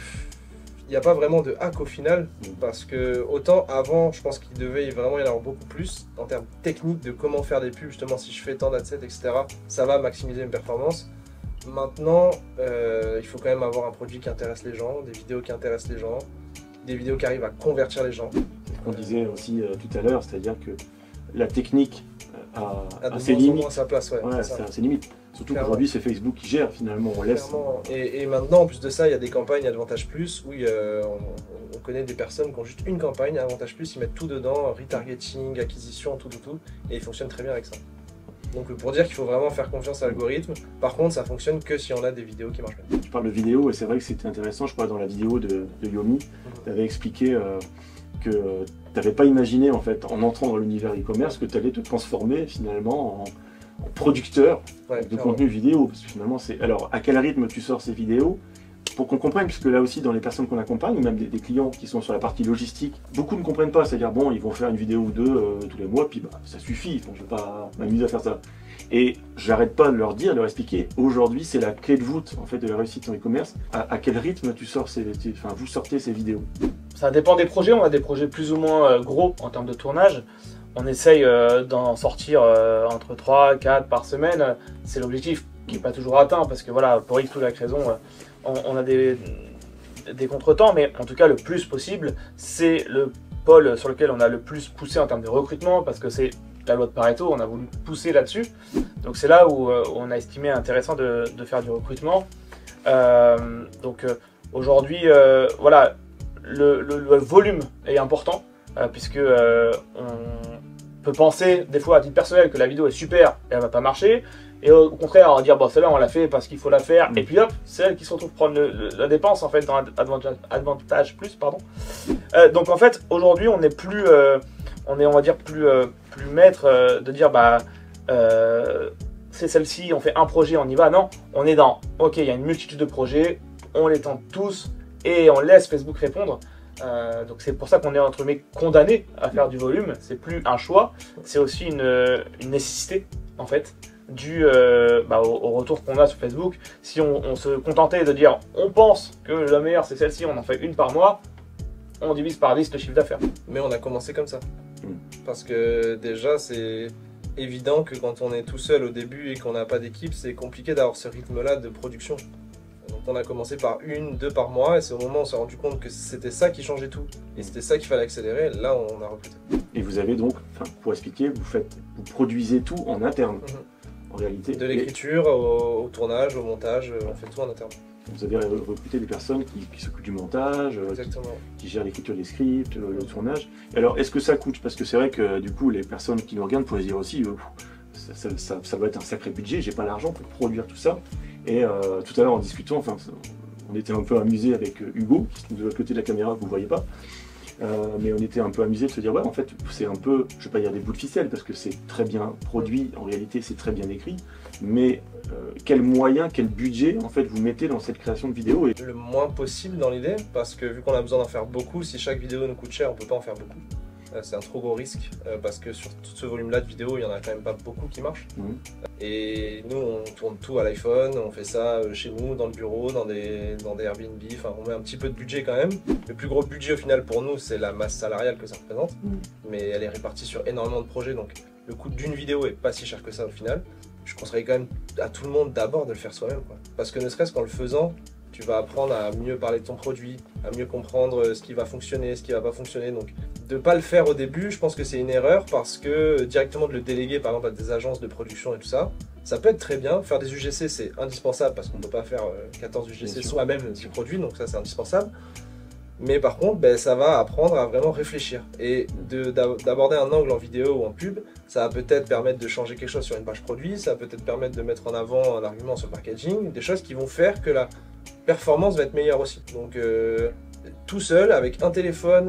il n'y a pas vraiment de hack au final, parce que autant avant je pense qu'il devait vraiment y en avoir beaucoup plus en termes techniques de comment faire des pubs, justement si je fais tant d'adsets etc, ça va maximiser mes performances. Maintenant, il faut quand même avoir un produit qui intéresse les gens, des vidéos qui intéressent les gens, des vidéos qui arrivent à convertir les gens. On disait aussi tout à l'heure, c'est-à-dire que la technique a ses limites. Sa place, ouais, c'est ses limites. Surtout qu'aujourd'hui, c'est Facebook qui gère finalement, on laisse. Et maintenant, en plus de ça, il y a des campagnes Avantage Plus où on connaît des personnes qui ont juste une campagne Avantage Plus, ils mettent tout dedans, retargeting, acquisition, tout, et ils fonctionnent très bien avec ça. Donc pour dire qu'il faut vraiment faire confiance à l'algorithme, par contre ça fonctionne que si on a des vidéos qui marchent bien. Tu parles de vidéos et c'est vrai que c'était intéressant, je crois dans la vidéo de Yomi, tu avais expliqué que tu n'avais pas imaginé en fait en entrant dans l'univers e-commerce que tu allais te transformer finalement en producteur de contenu vidéo. Parce que finalement c'est. Alors à quel rythme tu sors ces vidéos? Pour qu'on comprenne, puisque là aussi dans les personnes qu'on accompagne, ou même des clients qui sont sur la partie logistique, beaucoup ne comprennent pas, c'est-à-dire bon, ils vont faire une vidéo ou deux tous les mois, puis bah, ça suffit, je ne vais pas m'amuser à faire ça. Et j'arrête pas de leur dire, de leur expliquer, aujourd'hui c'est la clé de voûte en fait, de la réussite en e-commerce, à quel rythme vous sortez ces vidéos? Ça dépend des projets, on a des projets plus ou moins gros en termes de tournage. On essaye d'en sortir entre 3 et 4 par semaine, c'est l'objectif qui n'est pas toujours atteint, parce que voilà, pour X ou Y raison, on a des contretemps, mais en tout cas le plus possible, c'est le pôle sur lequel on a le plus poussé en termes de recrutement, parce que c'est la loi de Pareto, on a voulu pousser là-dessus. Donc c'est là où on a estimé intéressant de faire du recrutement. Aujourd'hui, voilà, le volume est important, puisque on peut penser des fois à titre personnel que la vidéo est super et elle va pas marcher. Et au contraire, on va dire, bon, celle-là, on l'a fait parce qu'il faut la faire. Et puis hop, c'est elle qui se retrouve prendre la dépense, en fait, dans Avantage Plus, pardon. Donc, en fait, aujourd'hui, on est plus, on va dire, plus maître de dire, bah, c'est celle-ci, on fait un projet, on y va. Non, on est dans, ok, il y a une multitude de projets, on les tente tous et on laisse Facebook répondre. Donc c'est pour ça qu'on est entre guillemets condamné à faire du volume. C'est plus un choix, c'est aussi une nécessité, en fait. Dû au retour qu'on a sur Facebook. Si on se contentait de dire on pense que la meilleure c'est celle-ci, on en fait une par mois, on divise par 10 le chiffre d'affaires. Mais on a commencé comme ça. Parce que déjà c'est évident que quand on est tout seul au début et qu'on n'a pas d'équipe, c'est compliqué d'avoir ce rythme-là de production. Donc on a commencé par 1, 2 par mois et c'est au moment où on s'est rendu compte que c'était ça qui changeait tout. Et c'était ça qu'il fallait accélérer, là on a recruté. Et vous avez donc, pour expliquer, vous produisez tout en interne. En réalité. De l'écriture au tournage, au montage, on fait tout en interne. Vous avez recruté des personnes qui s'occupent du montage, qui gèrent l'écriture des scripts, le tournage. Et alors, est-ce que ça coûte? Parce que c'est vrai que du coup, les personnes qui nous regardent pourraient se dire aussi, ça doit être un sacré budget, j'ai pas l'argent pour produire tout ça. Et tout à l'heure en discutant, on était un peu amusé avec Hugo, qui est de l'autre côté de la caméra, que vous ne voyez pas. Mais on était un peu amusé de se dire ouais en fait c'est un peu, je vais pas dire des bouts de ficelle parce que c'est très bien produit, en réalité c'est très bien écrit, mais quels moyens, quel budget en fait vous mettez dans cette création de vidéo? Le moins possible dans l'idée, parce que vu qu'on a besoin d'en faire beaucoup, si chaque vidéo nous coûte cher on peut pas en faire beaucoup. c'est un trop gros risque parce que sur tout ce volume-là de vidéos, il n'y en a quand même pas beaucoup qui marchent. Et nous, on tourne tout à l'iPhone, on fait ça chez nous, dans le bureau, dans des Airbnb, enfin on met un petit peu de budget quand même. Le plus gros budget au final pour nous, c'est la masse salariale que ça représente, mais elle est répartie sur énormément de projets, donc le coût d'une vidéo est pas si cher que ça au final. Je conseillerais quand même à tout le monde d'abord de le faire soi-même, parce que ne serait-ce qu'en le faisant, tu vas apprendre à mieux parler de ton produit, à mieux comprendre ce qui va fonctionner, ce qui va pas fonctionner. Donc de ne pas le faire au début, je pense que c'est une erreur parce que directement de le déléguer par exemple à des agences de production et tout ça, ça peut être très bien. Faire des UGC c'est indispensable parce qu'on ne peut pas faire 14 UGC soi-même du produit, donc ça c'est indispensable. Mais par contre, ça va apprendre à vraiment réfléchir et d'aborder un angle en vidéo ou en pub. Ça va peut-être permettre de changer quelque chose sur une page produit, ça va peut-être permettre de mettre en avant un argument sur le packaging, des choses qui vont faire que la performance va être meilleure aussi. Donc tout seul, avec un téléphone,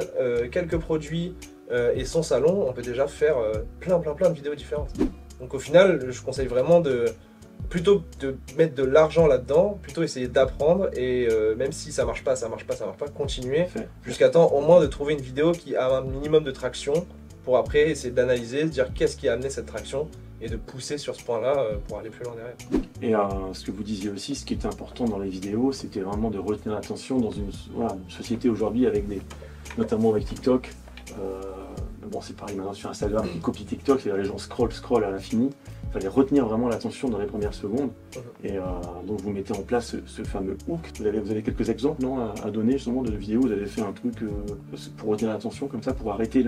quelques produits et son salon, on peut déjà faire plein de vidéos différentes. Donc au final, je conseille vraiment plutôt de mettre de l'argent là-dedans, plutôt essayer d'apprendre et même si ça marche pas, continuer jusqu'à temps au moins de trouver une vidéo qui a un minimum de traction pour après essayer d'analyser, de dire qu'est-ce qui a amené cette traction et de pousser sur ce point-là pour aller plus loin derrière. Et ce que vous disiez aussi, ce qui était important dans les vidéos, c'était vraiment de retenir l'attention dans une société aujourd'hui notamment avec TikTok. Bon, c'est pareil maintenant sur Instagram qui copie TikTok, c'est-à-dire les gens scroll à l'infini. Il fallait retenir vraiment l'attention dans les premières secondes. Et donc vous mettez en place ce fameux hook. Vous avez quelques exemples à donner justement de vidéos. Vous avez fait un truc pour retenir l'attention comme ça, pour arrêter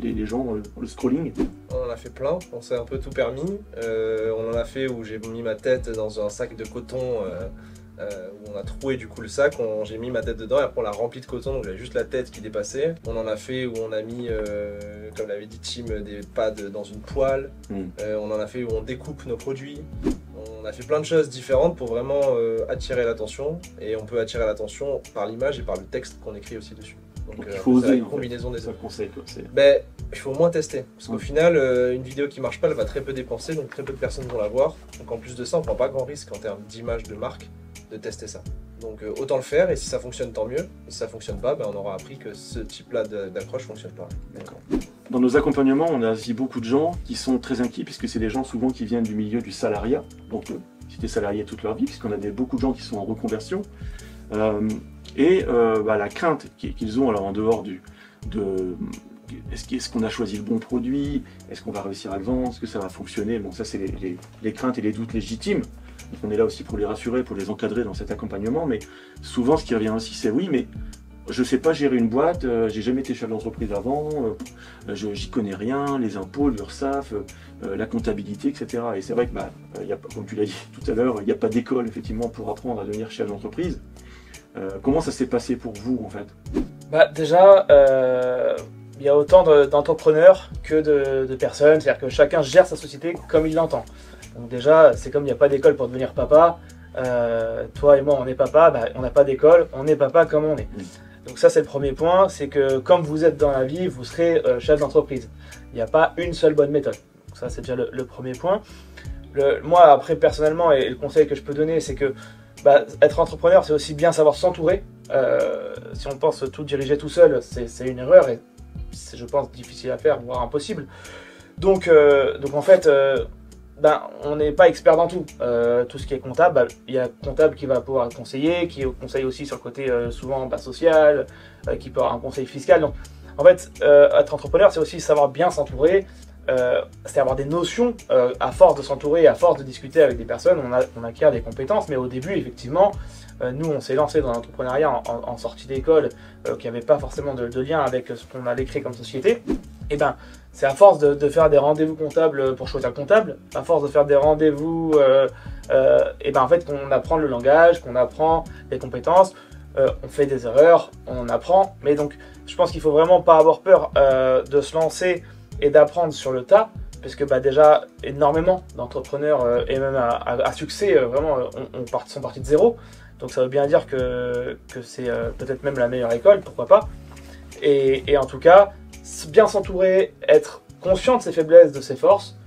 les gens dans le scrolling. On en a fait plein, on s'est un peu tout permis. On en a fait où j'ai mis ma tête dans un sac de coton où on a troué du coup le sac, j'ai mis ma tête dedans et après on l'a rempli de coton, donc j'avais juste la tête qui dépassait. On en a fait où on a mis, comme l'avait dit Tim, des pads dans une poêle. On en a fait où on découpe nos produits. On a fait plein de choses différentes pour vraiment attirer l'attention, et on peut attirer l'attention par l'image et par le texte qu'on écrit aussi dessus. Donc il faut oser, une combinaison des deux. Il faut au moins tester, parce qu'au final, une vidéo qui marche pas, elle va très peu dépenser, donc très peu de personnes vont la voir. Donc en plus de ça, on prend pas grand risque en termes d'image de marque de tester ça. Donc autant le faire, et si ça fonctionne, tant mieux. Et si ça fonctionne pas, on aura appris que ce type-là d'approche fonctionne pas. Dans nos accompagnements, on a aussi beaucoup de gens qui sont très inquiets, puisque c'est des gens souvent qui viennent du milieu du salariat, donc qui étaient salariés toute leur vie, puisqu'on a beaucoup de gens qui sont en reconversion. La crainte qu'ils ont, alors en dehors est-ce qu'on a choisi le bon produit, est-ce qu'on va réussir à le vendre, est-ce que ça va fonctionner, bon ça c'est les craintes et les doutes légitimes. Donc on est là aussi pour les rassurer, pour les encadrer dans cet accompagnement, mais souvent ce qui revient aussi c'est oui, mais je ne sais pas gérer une boîte, j'ai jamais été chef d'entreprise avant, j'y connais rien, les impôts, l'URSSAF, la comptabilité, etc. Et c'est vrai que, comme tu l'as dit tout à l'heure, il n'y a pas d'école effectivement pour apprendre à devenir chef d'entreprise. Comment ça s'est passé pour vous en fait? Déjà, il y a autant d'entrepreneurs que de personnes, c'est-à-dire que chacun gère sa société comme il l'entend. Donc déjà, c'est comme il n'y a pas d'école pour devenir papa, toi et moi on est papa, on n'a pas d'école, on est papa comme on est. Donc ça c'est le premier point, c'est que comme vous êtes dans la vie, vous serez chef d'entreprise. Il n'y a pas une seule bonne méthode. Donc ça c'est déjà le premier point. Moi après personnellement, et le conseil que je peux donner, c'est que être entrepreneur c'est aussi bien savoir s'entourer. Si on pense tout diriger tout seul, c'est une erreur et c'est je pense difficile à faire, voire impossible. Donc en fait, on n'est pas expert dans tout. Tout ce qui est comptable, il y a comptable qui va pouvoir conseiller, qui conseille aussi sur le côté souvent social, qui peut avoir un conseil fiscal. Donc en fait, être entrepreneur, c'est aussi savoir bien s'entourer, c'est avoir des notions. À force de s'entourer, à force de discuter avec des personnes, on acquiert des compétences. Mais au début, effectivement, nous, on s'est lancé dans l'entrepreneuriat en sortie d'école, qui n'avait pas forcément de lien avec ce qu'on allait créer comme société. Et c'est à force de faire des rendez-vous comptables pour choisir le comptable, à force de faire des rendez-vous, en fait, qu'on apprend le langage, qu'on apprend les compétences, on fait des erreurs, on en apprend. Mais donc, je pense qu'il faut vraiment pas avoir peur de se lancer et d'apprendre sur le tas, parce que déjà, énormément d'entrepreneurs, et même à succès, vraiment, sont partis de zéro. Donc ça veut bien dire que c'est peut-être même la meilleure école, pourquoi pas. Et en tout cas, bien s'entourer, être conscient de ses faiblesses, de ses forces,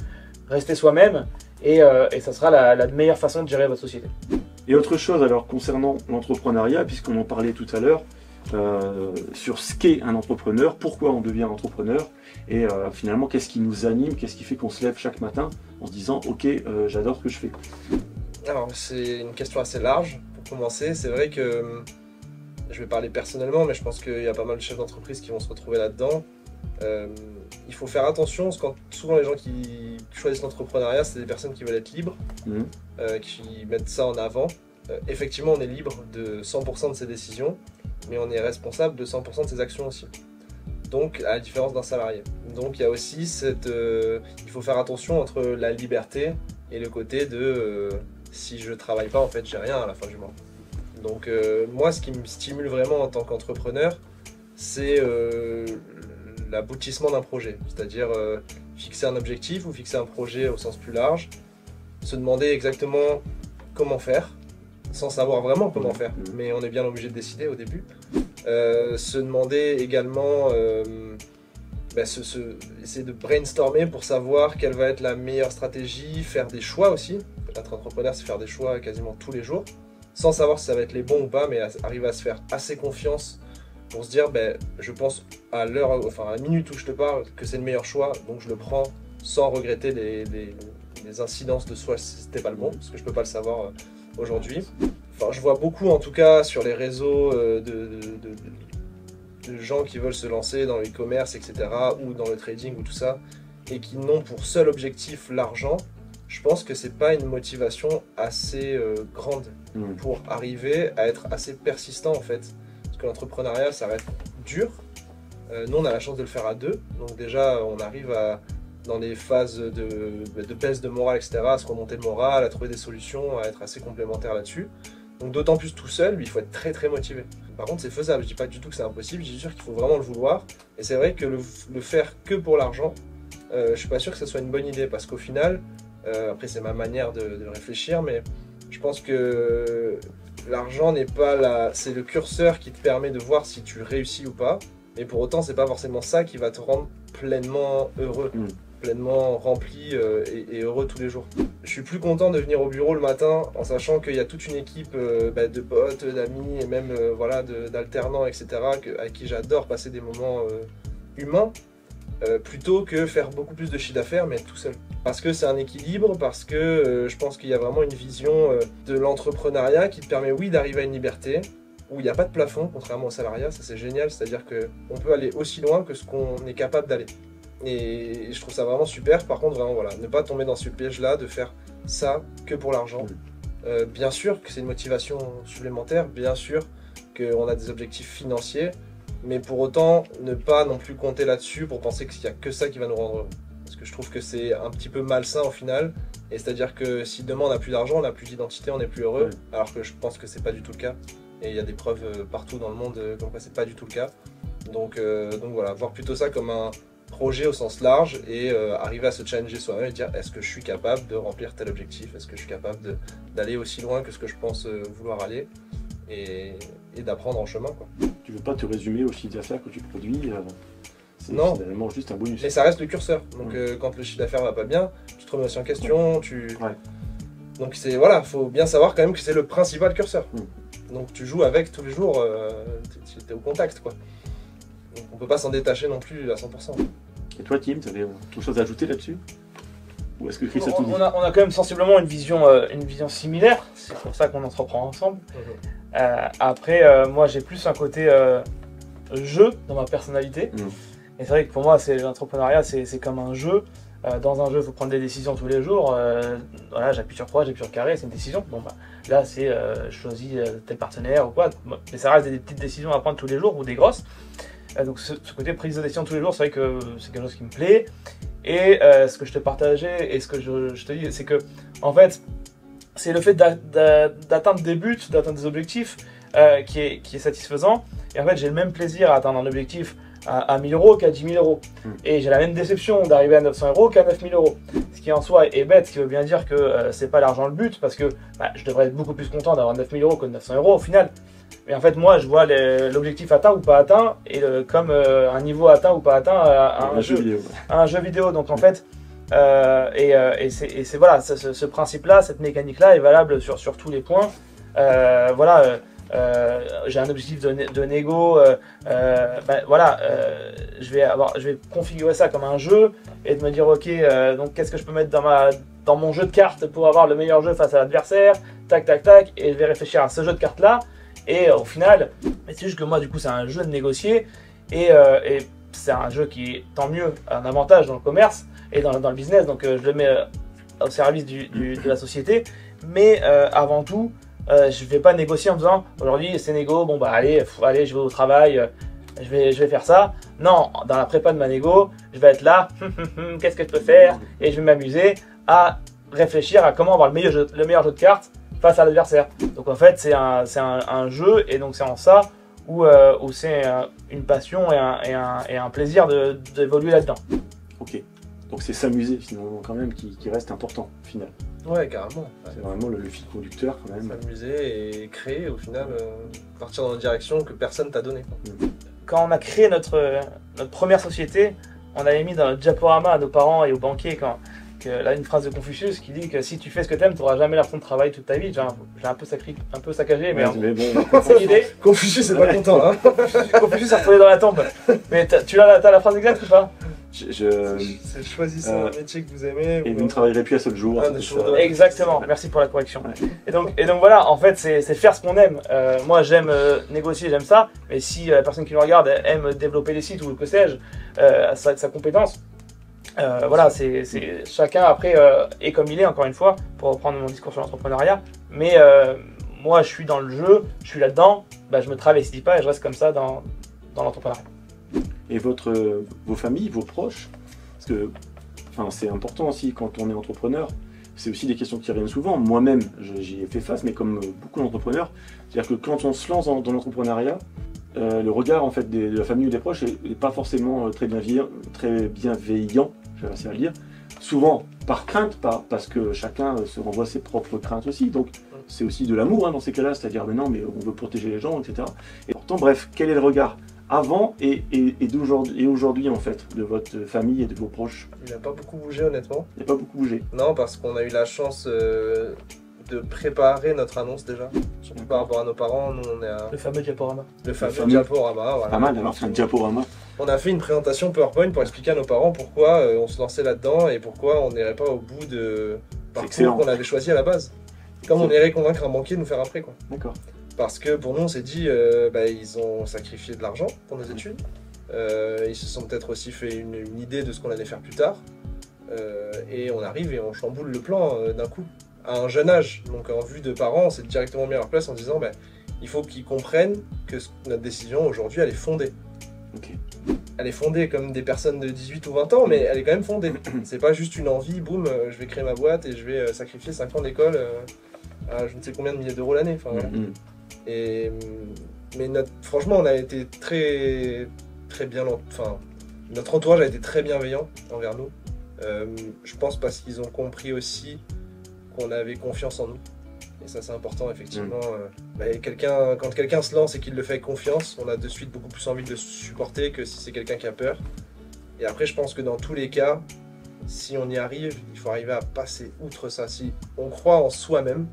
rester soi-même, et ça sera la meilleure façon de gérer votre société. Et autre chose alors concernant l'entrepreneuriat, puisqu'on en parlait tout à l'heure, sur ce qu'est un entrepreneur, pourquoi on devient entrepreneur, et finalement qu'est-ce qui nous anime, qu'est-ce qui fait qu'on se lève chaque matin en se disant ok, j'adore ce que je fais. Alors c'est une question assez large pour commencer. C'est vrai que je vais parler personnellement, mais je pense qu'il y a pas mal de chefs d'entreprise qui vont se retrouver là-dedans. Il faut faire attention, parce que souvent les gens qui choisissent l'entrepreneuriat, c'est des personnes qui veulent être libres, qui mettent ça en avant. Effectivement, on est libre de 100% de ses décisions, mais on est responsable de 100% de ses actions aussi. Donc, à la différence d'un salarié. Donc, il y a aussi il faut faire attention entre la liberté et le côté de si je travaille pas, en fait, j'ai rien à la fin du mois. Donc, moi, ce qui me stimule vraiment en tant qu'entrepreneur, c'est l'aboutissement d'un projet. C'est-à-dire fixer un objectif ou fixer un projet au sens plus large, se demander exactement comment faire, sans savoir vraiment comment faire, mais on est bien obligé de décider au début. Se demander également, essayer de brainstormer pour savoir quelle va être la meilleure stratégie, faire des choix aussi. Être entrepreneur, c'est faire des choix quasiment tous les jours, sans savoir si ça va être les bons ou pas, mais arriver à se faire assez confiance pour se dire, je pense à l'heure, enfin à la minute où je te parle, que c'est le meilleur choix, donc je le prends sans regretter les incidences de soit si c'était pas le bon, parce que je peux pas le savoir aujourd'hui. Enfin, je vois beaucoup en tout cas sur les réseaux de gens qui veulent se lancer dans le e-commerce, etc., ou dans le trading ou tout ça, et qui n'ont pour seul objectif l'argent. Je pense que c'est pas une motivation assez grande pour arriver à être assez persistant en fait. Parce que l'entrepreneuriat, ça reste dur. Nous, on a la chance de le faire à deux. Donc déjà, on arrive dans des phases de baisse de morale, etc., à se remonter le moral, à trouver des solutions, à être assez complémentaires là-dessus. Donc d'autant plus tout seul, il faut être très très motivé. Par contre, c'est faisable. Je dis pas du tout que c'est impossible. Je dis sûr qu'il faut vraiment le vouloir. Et c'est vrai que le faire que pour l'argent, je suis pas sûr que ce soit une bonne idée. Parce qu'au final, après c'est ma manière de réfléchir, mais je pense que l'argent n'est pas c'est le curseur qui te permet de voir si tu réussis ou pas, mais pour autant c'est pas forcément ça qui va te rendre pleinement heureux, pleinement rempli et heureux tous les jours. Je suis plus content de venir au bureau le matin en sachant qu'il y a toute une équipe de potes, d'amis et même d'alternants, etc., avec qui j'adore passer des moments humains, plutôt que faire beaucoup plus de chiffre d'affaires mais tout seul. Parce que c'est un équilibre, parce que je pense qu'il y a vraiment une vision de l'entrepreneuriat qui te permet, oui, d'arriver à une liberté, où il n'y a pas de plafond, contrairement au salariat, ça c'est génial, c'est-à-dire qu'on peut aller aussi loin que ce qu'on est capable d'aller. Et je trouve ça vraiment super. Par contre, vraiment, voilà, ne pas tomber dans ce piège-là de faire ça que pour l'argent. Bien sûr que c'est une motivation supplémentaire, bien sûr qu'on a des objectifs financiers, mais pour autant, ne pas non plus compter là-dessus pour penser qu'il n'y a que ça qui va nous rendre heureux. Parce que je trouve que c'est un petit peu malsain au final. Et c'est-à-dire que si demain on n'a plus d'argent, on n'a plus d'identité, on n'est plus heureux. Alors que je pense que c'est pas du tout le cas. Et il y a des preuves partout dans le monde comme quoi c'est pas du tout le cas. Donc voilà, voir plutôt ça comme un projet au sens large et arriver à se challenger soi-même et dire est-ce que je suis capable de remplir tel objectif, est-ce que je suis capable d'aller aussi loin que ce que je pense vouloir aller et d'apprendre en chemin, quoi. Tu veux pas te résumer au chiffre d'affaires que tu produis, c'est non, finalement juste un bonus. Mais ça reste le curseur, donc quand le chiffre d'affaires va pas bien, tu te remets aussi en question, donc c'est voilà, faut bien savoir quand même que c'est le principal curseur. Donc tu joues avec tous les jours, tu es au contact, quoi. Donc on peut pas s'en détacher non plus à 100%. Et toi Tim, tu avais autre chose à ajouter là-dessus? Ou est-ce que Chris a tout dit? On a quand même sensiblement une vision similaire, c'est pour ça qu'on entreprend ensemble. Après, moi j'ai plus un côté jeu dans ma personnalité. Et c'est vrai que pour moi, l'entrepreneuriat, c'est comme un jeu. Dans un jeu, il faut prendre des décisions tous les jours. Voilà, j'appuie sur croix, j'appuie sur carré, c'est une décision. Bon, là, c'est je choisis tel partenaire ou quoi. Mais ça reste des petites décisions à prendre tous les jours ou des grosses. Donc ce côté prise de décision tous les jours, c'est vrai que c'est quelque chose qui me plaît. Et ce que je te partageais et ce que je te dis, c'est que en fait, c'est le fait d'atteindre des buts, d'atteindre des objectifs qui est satisfaisant. Et en fait, j'ai le même plaisir à atteindre un objectif à 1000 € qu'à 10 000 €. Et j'ai la même déception d'arriver à 900 € qu'à 9 000 €. Ce qui en soi est bête, ce qui veut bien dire que c'est pas l'argent le but, parce que je devrais être beaucoup plus content d'avoir 9 000 € que 900 € au final. Mais en fait, moi, je vois l'objectif atteint ou pas atteint, et comme un niveau atteint ou pas atteint à un jeu vidéo. Donc en fait, c'est voilà, ce principe-là, cette mécanique-là est valable sur tous les points. Voilà. j'ai un objectif de négo, je vais configurer ça comme un jeu et de me dire ok, donc qu'est-ce que je peux mettre dans mon jeu de cartes pour avoir le meilleur jeu face à l'adversaire, tac tac tac, et je vais réfléchir à ce jeu de cartes là, et au final, c'est juste que moi du coup c'est un jeu de négocier, et c'est un jeu qui est tant mieux un avantage dans le commerce et dans le business, donc je le mets au service de la société, mais avant tout, je vais pas négocier en me disant aujourd'hui c'est négo, bon bah allez je vais au travail, je vais faire ça. Non, dans la prépa de ma négo, je vais être là, qu'est-ce que je peux faire, et je vais m'amuser à réfléchir à comment avoir le meilleur jeu de cartes face à l'adversaire. Donc en fait c'est un jeu, et donc c'est en ça où c'est une passion et un plaisir d'évoluer là-dedans. Ok, donc c'est s'amuser finalement quand même qui reste important au final. Ouais, carrément. C'est vraiment le fil conducteur quand même. S'amuser et créer au final, partir dans une direction que personne t'a donnée. Quand on a créé notre première société, on avait mis dans notre diaporama à nos parents et aux banquiers là, une phrase de Confucius qui dit que si tu fais ce que t'aimes, tu n'auras jamais l'impression de travailler toute ta vie. J'ai un peu saccagé, mais bon, c'est l'idée. Confucius n'est pas content, hein. Confucius a retrouvé dans la tombe. Mais t'as la phrase exacte ou pas? C'est choisissez un métier que vous aimez. Et vous ne travaillerez plus un seul jour. Exactement, merci pour la correction. Ouais. Et donc voilà, en fait, c'est faire ce qu'on aime. Moi, j'aime négocier, j'aime ça. Mais si la personne qui nous regarde aime développer des sites ou que sais-je, sa compétence, voilà, c'est chacun après est comme il est, encore une fois, pour reprendre mon discours sur l'entrepreneuriat. Mais moi, je suis dans le jeu, je suis là-dedans, je me travestis pas et je reste comme ça dans l'entrepreneuriat. Et vos familles, vos proches, parce que c'est important aussi quand on est entrepreneur, c'est aussi des questions qui reviennent souvent. Moi-même, j'y ai fait face, mais comme beaucoup d'entrepreneurs, c'est-à-dire que quand on se lance dans l'entrepreneuriat, le regard en fait de la famille ou des proches n'est pas forcément très bienveillant, je vais réussir à le dire. Souvent par crainte, parce que chacun se renvoie ses propres craintes aussi. Donc c'est aussi de l'amour dans ces cas-là, c'est-à-dire mais non, mais on veut protéger les gens, etc. Et pourtant, bref, quel est le regard avant et aujourd'hui en fait, de votre famille et de vos proches? Il n'a pas beaucoup bougé honnêtement. Il n'a pas beaucoup bougé. Non, parce qu'on a eu la chance de préparer notre annonce déjà. Surtout par rapport à nos parents, nous on est à... Le fameux diaporama. Le fameux diaporama, voilà. Pas mal d'avoir fait un diaporama. On a fait une présentation PowerPoint pour expliquer à nos parents pourquoi on se lançait là-dedans et pourquoi on n'irait pas au bout de parcours qu'on avait choisi à la base. Comme on irait convaincre un banquier de nous faire après, quoi. D'accord. Parce que pour nous, on s'est dit, ils ont sacrifié de l'argent pour nos études. Ils se sont peut-être aussi fait une idée de ce qu'on allait faire plus tard. Et on arrive et on chamboule le plan d'un coup, à un jeune âge. Donc en vue de parents, on s'est directement mis à leur place en disant, il faut qu'ils comprennent que notre décision aujourd'hui, elle est fondée. Okay. Elle est fondée comme des personnes de 18 ou 20 ans, mais elle est quand même fondée. C'est pas juste une envie, boum, je vais créer ma boîte et je vais sacrifier 5 ans d'école à je ne sais combien de milliers d'euros l'année. Enfin, voilà. Mais franchement, on a été très bien. Enfin, notre entourage a été très bienveillant envers nous. Je pense parce qu'ils ont compris aussi qu'on avait confiance en nous. Et ça, c'est important, effectivement. Quand quelqu'un se lance et qu'il le fait avec confiance, on a de suite beaucoup plus envie de le supporter que si c'est quelqu'un qui a peur. Et après, je pense que dans tous les cas, si on y arrive, il faut arriver à passer outre ça. Si on croit en soi-même,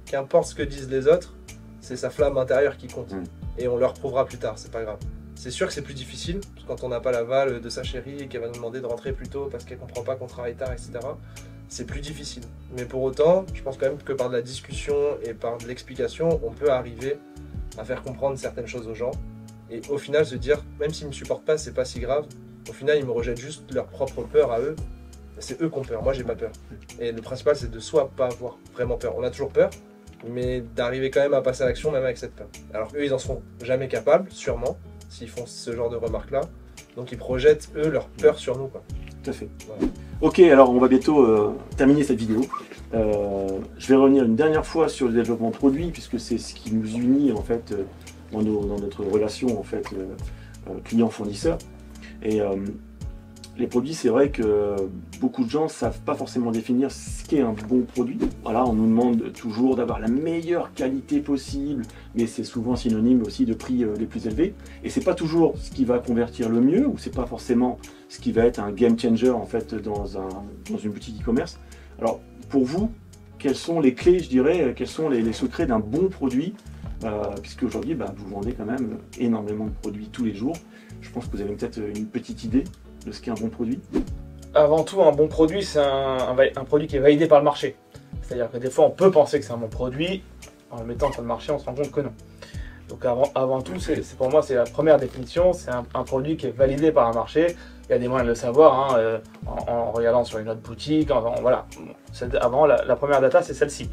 qu'importe ce que disent les autres, c'est sa flamme intérieure qui compte. Et on leur prouvera plus tard, c'est pas grave. C'est sûr que c'est plus difficile, quand on n'a pas l'aval de sa chérie et qu'elle va nous demander de rentrer plus tôt parce qu'elle comprend pas qu'on travaille tard, etc. C'est plus difficile. Mais pour autant, je pense quand même que par de la discussion et par de l'explication, on peut arriver à faire comprendre certaines choses aux gens. Et au final, se dire, même s'ils ne me supportent pas, c'est pas si grave. Au final, ils me rejettent juste leur propre peur à eux. C'est eux qui ont peur, moi j'ai pas peur. Et le principal, c'est de soit pas avoir vraiment peur. On a toujours peur, mais d'arriver quand même à passer à l'action même avec cette peur. Alors eux, ils en seront jamais capables, sûrement, s'ils font ce genre de remarques-là. Donc ils projettent, eux, leur peur sur nous, quoi. Tout à fait. Voilà. Ok, alors on va bientôt terminer cette vidéo. Je vais revenir une dernière fois sur le développement de produits, puisque c'est ce qui nous unit en fait dans notre relation en fait client-fournisseur. Et les produits, c'est vrai que beaucoup de gens ne savent pas forcément définir ce qu'est un bon produit. Voilà, on nous demande toujours d'avoir la meilleure qualité possible, mais c'est souvent synonyme aussi de prix les plus élevés. Et c'est pas toujours ce qui va convertir le mieux, ou c'est pas forcément ce qui va être un game changer en fait dans une boutique e-commerce. Alors pour vous, quelles sont les clés, je dirais, quels sont les secrets d'un bon produit puisque aujourd'hui vous vendez quand même énormément de produits tous les jours. Je pense que vous avez peut-être une petite idée de ce qu'est un bon produit. Avant tout, un bon produit, c'est un produit qui est validé par le marché. C'est-à-dire que des fois, on peut penser que c'est un bon produit, en le mettant sur le marché, on se rend compte que non. Donc avant tout, pour moi, c'est la première définition, c'est un produit qui est validé par un marché. Il y a des moyens de le savoir, hein, en regardant sur une autre boutique, voilà. Avant, la première data, c'est celle-ci.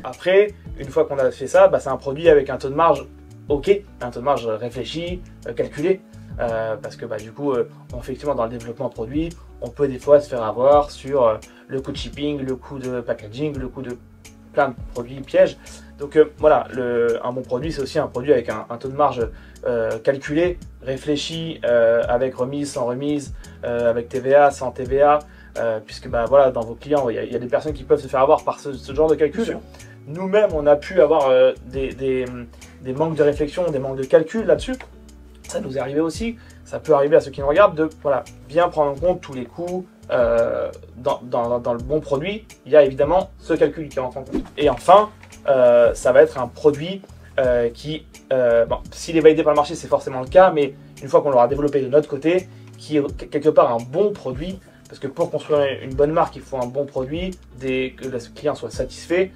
Après, une fois qu'on a fait ça, c'est un produit avec un taux de marge OK, un taux de marge réfléchi, calculé. Parce que du coup, effectivement, dans le développement produit, on peut des fois se faire avoir sur le coût de shipping, le coût de packaging, le coût de plein de produits pièges. Donc voilà, un bon produit, c'est aussi un produit avec un taux de marge calculé, réfléchi, avec remise, sans remise, avec TVA, sans TVA, puisque voilà, dans vos clients, il y a des personnes qui peuvent se faire avoir par ce genre de calcul. Nous-mêmes, on a pu avoir des manques de réflexion, des manques de calcul là-dessus. Ça nous est arrivé aussi, ça peut arriver à ceux qui nous regardent de bien prendre en compte tous les coûts. Dans le bon produit, il y a évidemment ce calcul qui rentre en compte. Et enfin, ça va être un produit qui, s'il est validé par le marché, c'est forcément le cas, mais une fois qu'on l'aura développé de notre côté, qui est quelque part un bon produit, parce que pour construire une bonne marque, il faut un bon produit, que le client soit satisfait.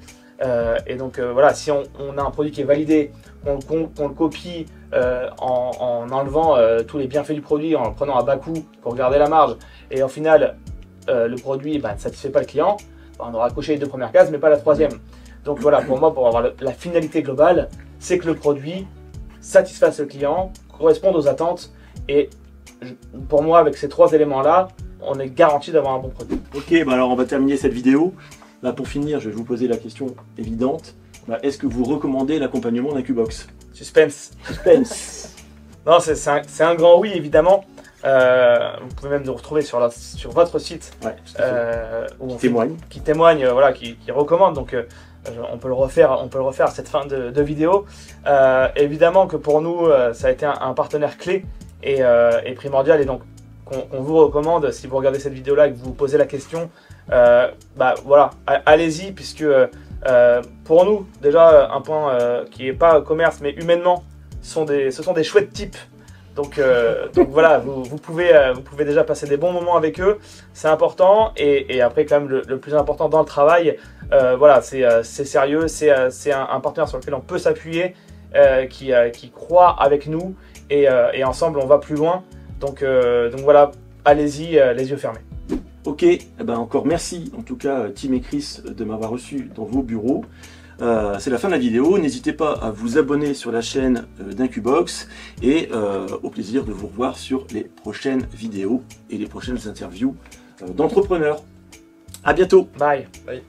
Et donc voilà, si on a un produit qui est validé, qu'on le copie en enlevant tous les bienfaits du produit, en le prenant à bas coût, qu'on regarde la marge, et au final le produit ne satisfait pas le client, on aura coché les 2 premières cases mais pas la 3e. Donc voilà, pour moi, pour avoir la finalité globale, c'est que le produit satisfasse le client, corresponde aux attentes, et pour moi, avec ces 3 éléments là, on est garanti d'avoir un bon produit. Ok, alors on va terminer cette vidéo. Pour finir, je vais vous poser la question évidente. Est-ce que vous recommandez l'accompagnement d'Incubox? Suspense. Suspense. Non, c'est un grand oui, évidemment. Vous pouvez même nous retrouver sur votre site, qui témoigne, voilà, qui recommande. Donc on peut le refaire cette fin de vidéo. Évidemment que pour nous, ça a été un partenaire clé et primordial, et donc qu'on vous recommande, si vous regardez cette vidéo là et que vous vous posez la question, voilà, allez-y, puisque pour nous, déjà, un point qui n'est pas commerce mais humainement, ce sont des chouettes types. Donc voilà, vous pouvez déjà passer des bons moments avec eux, c'est important. Et après, quand même, le plus important dans le travail, voilà, c'est sérieux, c'est un partenaire sur lequel on peut s'appuyer, qui croit avec nous, et ensemble on va plus loin. Donc voilà, allez-y, les yeux fermés. Ok, encore merci en tout cas Tim et Chris de m'avoir reçu dans vos bureaux. C'est la fin de la vidéo, n'hésitez pas à vous abonner sur la chaîne d'Incubox, et au plaisir de vous revoir sur les prochaines vidéos et les prochaines interviews d'entrepreneurs. À bientôt. Bye. Bye.